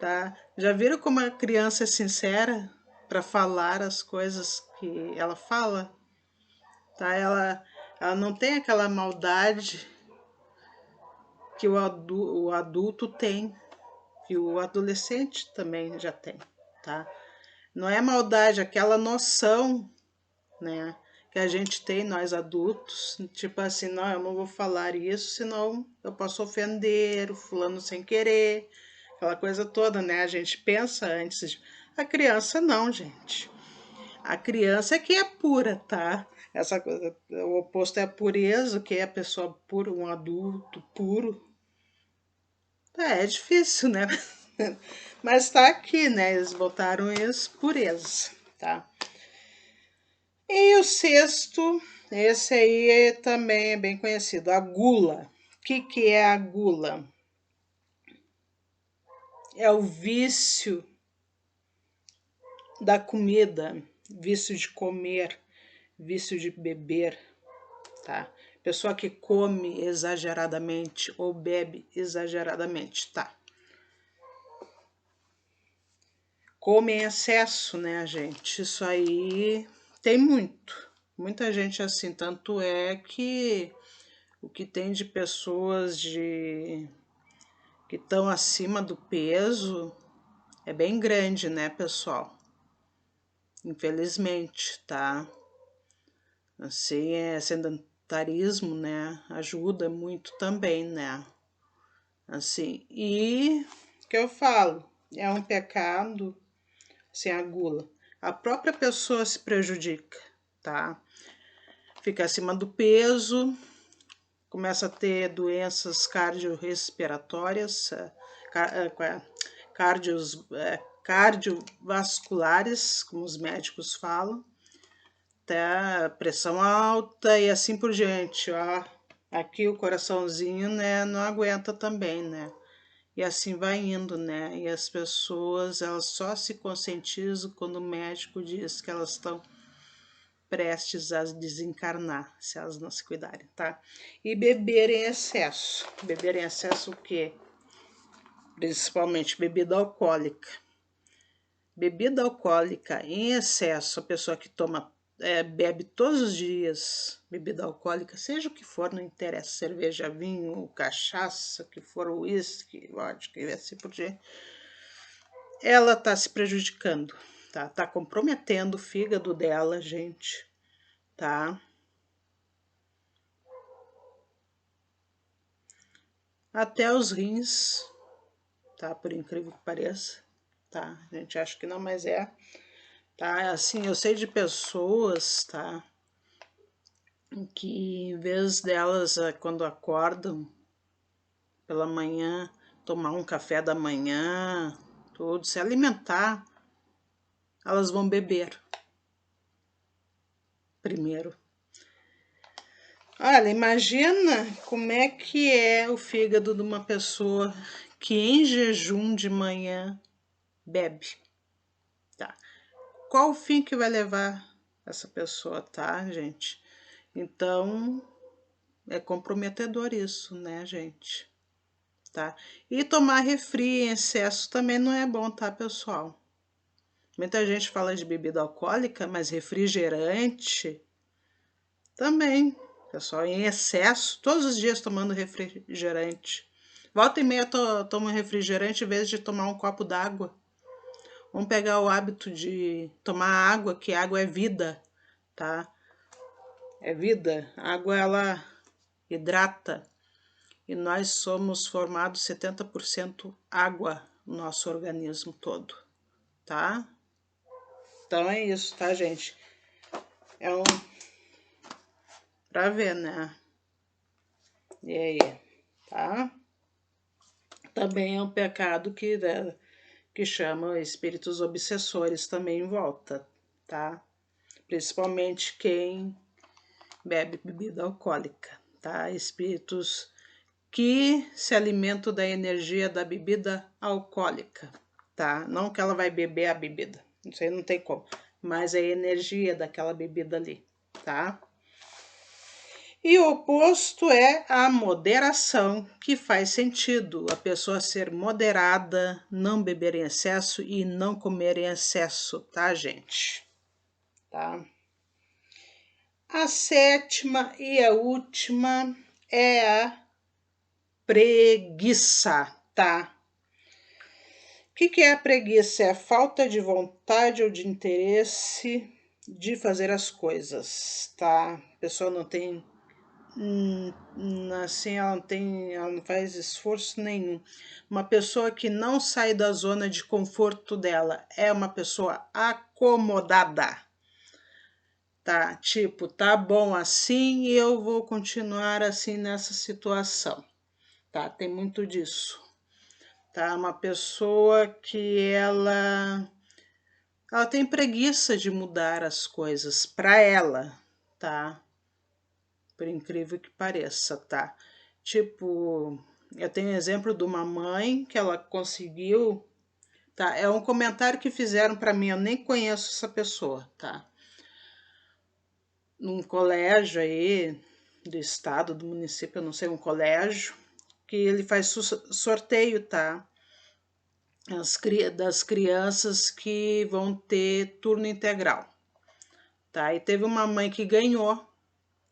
tá? Já viram como a criança é sincera para falar as coisas que ela fala? Tá? Ela não tem aquela maldade que o adulto tem, que o adolescente também já tem, tá? Não é maldade, aquela noção, né, que a gente tem, nós adultos, tipo assim, não, eu não vou falar isso, senão eu posso ofender o fulano sem querer, aquela coisa toda, né? A gente pensa antes. A criança não, gente. A criança é que é pura, tá? Essa coisa, o oposto é a pureza, que é a pessoa pura, um adulto puro. É difícil, né? Mas tá aqui, né? Eles botaram isso, pureza, tá? E o sexto, esse aí também é bem conhecido, a gula. O que é a gula? É o vício da comida, vício de comer, vício de beber, tá? Pessoa que come exageradamente ou bebe exageradamente, tá? Come em excesso, né, gente? Isso aí tem muito. Muita gente assim, tanto é que o que tem de pessoas que estão acima do peso é bem grande, né, pessoal? Infelizmente, tá? Assim, sedentarismo, né? Ajuda muito também, né? Assim, e que eu falo, é um pecado, assim, a gula. A própria pessoa se prejudica, tá? Fica acima do peso, começa a ter doenças cardiorrespiratórias, cardiovasculares, como os médicos falam, até pressão alta e assim por diante, ó. Aqui o coraçãozinho, né, não aguenta também, né? E assim vai indo, né? E as pessoas, elas só se conscientizam quando o médico diz que elas estão prestes a desencarnar, se elas não se cuidarem, tá? E beber em excesso. Beber em excesso o quê? Principalmente bebida alcoólica. Bebida alcoólica em excesso, a pessoa que toma bebe todos os dias bebida alcoólica, seja o que for, não interessa, cerveja, vinho, cachaça, que for, uísque, vodka e assim por diante, ela tá se prejudicando, tá? Tá comprometendo o fígado dela, gente, tá? Até os rins, tá? Por incrível que pareça, tá? A gente acha que não, mas tá? Assim, eu sei de pessoas, tá? Que em vez delas, quando acordam pela manhã, tomar um café da manhã, tudo, se alimentar, elas vão beber primeiro. Olha, imagina como é que é o fígado de uma pessoa que em jejum de manhã bebe, tá? Qual o fim que vai levar essa pessoa, tá, gente? Então, é comprometedor isso, né, gente? Tá? E tomar refri em excesso também não é bom, tá, pessoal? Muita gente fala de bebida alcoólica, mas refrigerante também. Pessoal, em excesso, todos os dias tomando refrigerante. Volta e meia tomo refrigerante em vez de tomar um copo d'água. Vamos pegar o hábito de tomar água, que água é vida, tá? É vida. A água, ela hidrata. E nós somos formados 70% água no nosso organismo todo, tá? Então é isso, tá, gente? É pra ver, né? E aí, tá? Também é um pecado que chama espíritos obsessores também em volta, tá? Principalmente quem bebe bebida alcoólica, tá? Espíritos que se alimentam da energia da bebida alcoólica, tá? Não que ela vai beber a bebida, isso aí não tem como, mas a energia daquela bebida ali, tá? E o oposto é a moderação, que faz sentido a pessoa ser moderada, não beber em excesso e não comer em excesso, tá, gente? Tá? A sétima e a última é a preguiça, tá? O que é a preguiça? É a falta de vontade ou de interesse de fazer as coisas, tá? A pessoa não tem assim, ela não faz esforço nenhum. Uma pessoa que não sai da zona de conforto dela é uma pessoa acomodada, tá? Tipo, tá bom assim e eu vou continuar assim nessa situação, tá? Tem muito disso, tá? Uma pessoa que ela tem preguiça de mudar as coisas para ela, tá? Por incrível que pareça, tá? Tipo, eu tenho exemplo de uma mãe que ela conseguiu, tá? É um comentário que fizeram para mim, eu nem conheço essa pessoa, tá? Num colégio aí do estado, do município, eu não sei, um colégio, que ele faz sorteio, tá? Das crianças que vão ter turno integral, tá? E teve uma mãe que ganhou,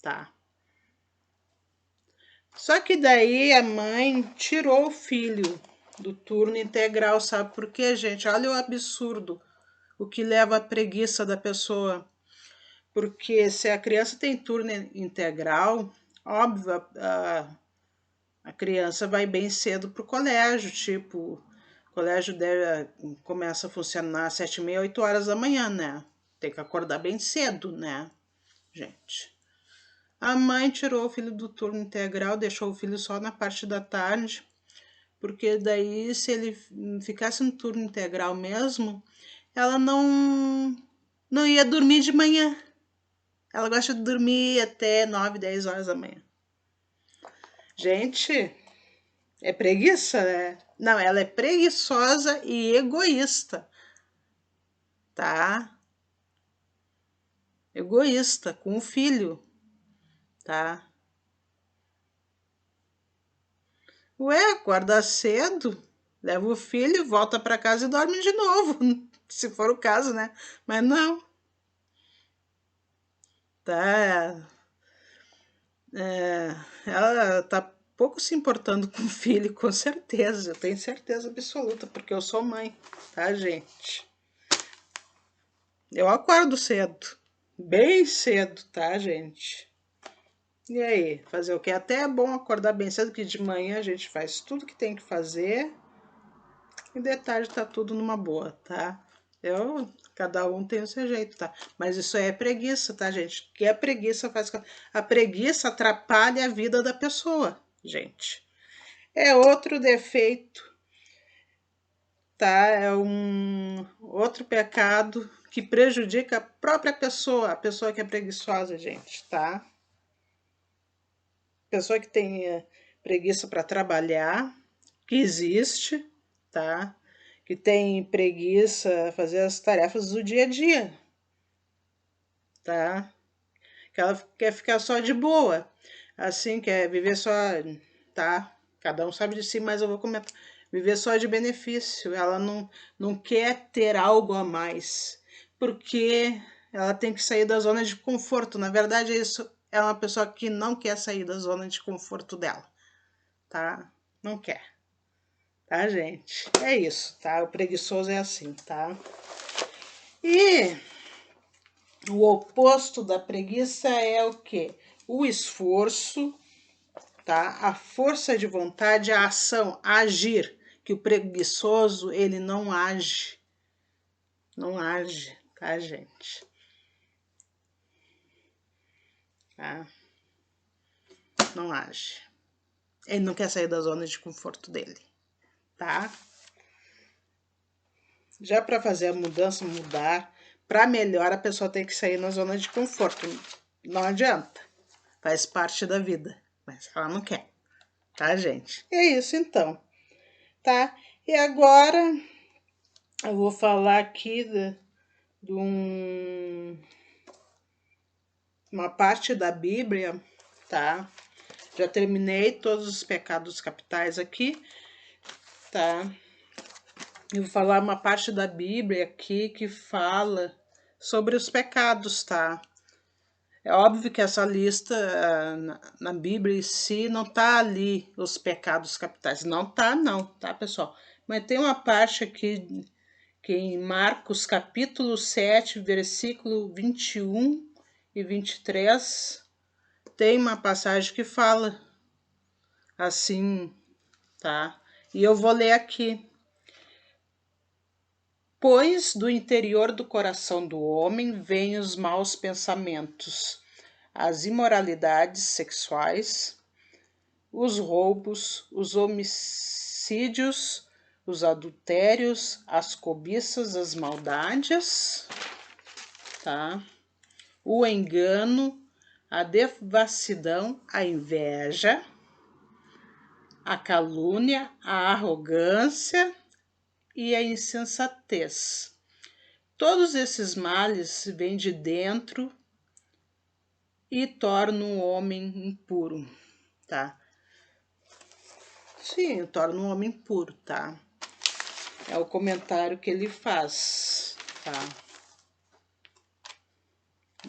tá? Só que daí a mãe tirou o filho do turno integral, sabe por quê, gente? Olha o absurdo, o que leva à preguiça da pessoa. Porque se a criança tem turno integral, óbvio, a criança vai bem cedo para o colégio, tipo, o colégio deve, começa a funcionar às 7h30, 8 horas da manhã, né? Tem que acordar bem cedo, né, gente? A mãe tirou o filho do turno integral, deixou o filho só na parte da tarde, porque daí, se ele ficasse no turno integral mesmo, ela não ia dormir de manhã. Ela gosta de dormir até 9, 10 horas da manhã. Gente, é preguiça, né? Não, ela é preguiçosa e egoísta, tá? Egoísta com o filho, tá? Ué, acorda cedo, leva o filho, volta para casa e dorme de novo, se for o caso, né? Mas não. tá? Ela tá pouco se importando com o filho, com certeza. Eu tenho certeza absoluta, porque eu sou mãe, tá, gente? Eu acordo cedo, bem cedo, tá, gente? E aí, fazer o quê? Até é bom acordar bem cedo, que de manhã a gente faz tudo que tem que fazer e de tarde tá tudo numa boa, tá? Cada um tem o seu jeito, tá? Mas isso aí é preguiça, tá, gente? Que a preguiça faz... A preguiça atrapalha a vida da pessoa, gente. É outro defeito, tá? É um outro pecado que prejudica a própria pessoa, a pessoa que é preguiçosa, gente, tá? Pessoa que tem preguiça para trabalhar, que existe, tá? Que tem preguiça fazer as tarefas do dia a dia, tá? Que ela quer ficar só de boa, assim, quer viver só, tá? Cada um sabe de si, mas eu vou comentar. Viver só de benefício, ela não quer ter algo a mais, porque ela tem que sair da zona de conforto. Na verdade, isso é uma pessoa que não quer sair da zona de conforto dela, tá? Não quer, tá, gente? É isso, tá? O preguiçoso é assim, tá? E o oposto da preguiça é o quê? O esforço, tá? A força de vontade, a ação, agir. Que o preguiçoso, ele não age. Não age, tá, gente? Tá? Não age. Ele não quer sair da zona de conforto dele, tá? Já para fazer a mudança, mudar, para melhor, a pessoa tem que sair na zona de conforto. Não adianta. Faz parte da vida. Mas ela não quer. Tá, gente? É isso, então. Tá? E agora, eu vou falar aqui de uma parte da Bíblia, tá? Já terminei todos os pecados capitais aqui, tá? Eu vou falar uma parte da Bíblia aqui que fala sobre os pecados, tá? É óbvio que essa lista na Bíblia em si não tá ali os pecados capitais. Não tá, não, tá, pessoal? Mas tem uma parte aqui que em Marcos capítulo 7, versículo 21 e 23, tem uma passagem que fala assim, tá? E eu vou ler aqui. Pois do interior do coração do homem vêm os maus pensamentos, as imoralidades sexuais, os roubos, os homicídios, os adultérios, as cobiças, as maldades, tá? O engano, a devassidão, a inveja, a calúnia, a arrogância e a insensatez. Todos esses males vêm de dentro e tornam o homem impuro, tá? Sim, torna um homem puro, tá? É o comentário que ele faz, tá?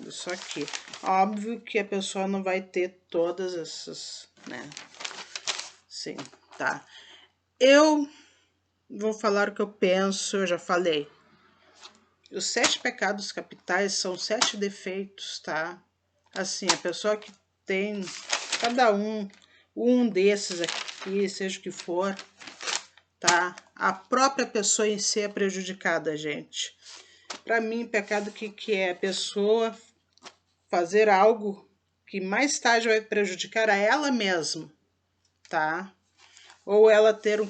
Isso aqui. Óbvio que a pessoa não vai ter todas essas, né? Sim, tá? Eu vou falar o que eu penso, eu já falei. Os 7 pecados capitais são 7 defeitos, tá? Assim, a pessoa que tem cada um desses aqui, seja o que for, tá? A própria pessoa em si é prejudicada, gente. Para mim, pecado que é a pessoa fazer algo que mais tarde vai prejudicar a ela mesma, tá? Ou ela ter um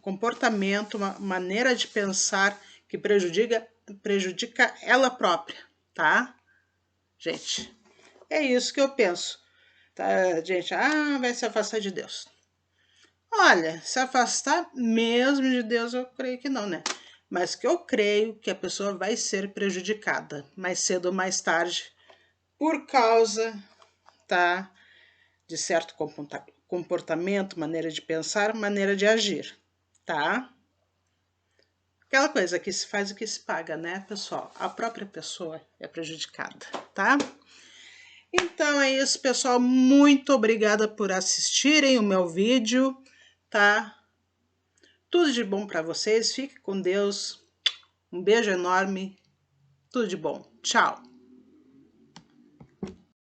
comportamento, uma maneira de pensar que prejudica ela própria, tá? Gente, é isso que eu penso, tá, gente? Ah, vai se afastar de Deus. Olha, se afastar mesmo de Deus, eu creio que não, né? Mas que eu creio que a pessoa vai ser prejudicada mais cedo ou mais tarde por causa, tá, de certo comportamento, maneira de pensar, maneira de agir, tá? Aquela coisa que se faz e que se paga, né, pessoal? A própria pessoa é prejudicada, tá? Então é isso, pessoal. Muito obrigada por assistirem o meu vídeo, tá? Tudo de bom para vocês. Fique com Deus. Um beijo enorme. Tudo de bom. Tchau.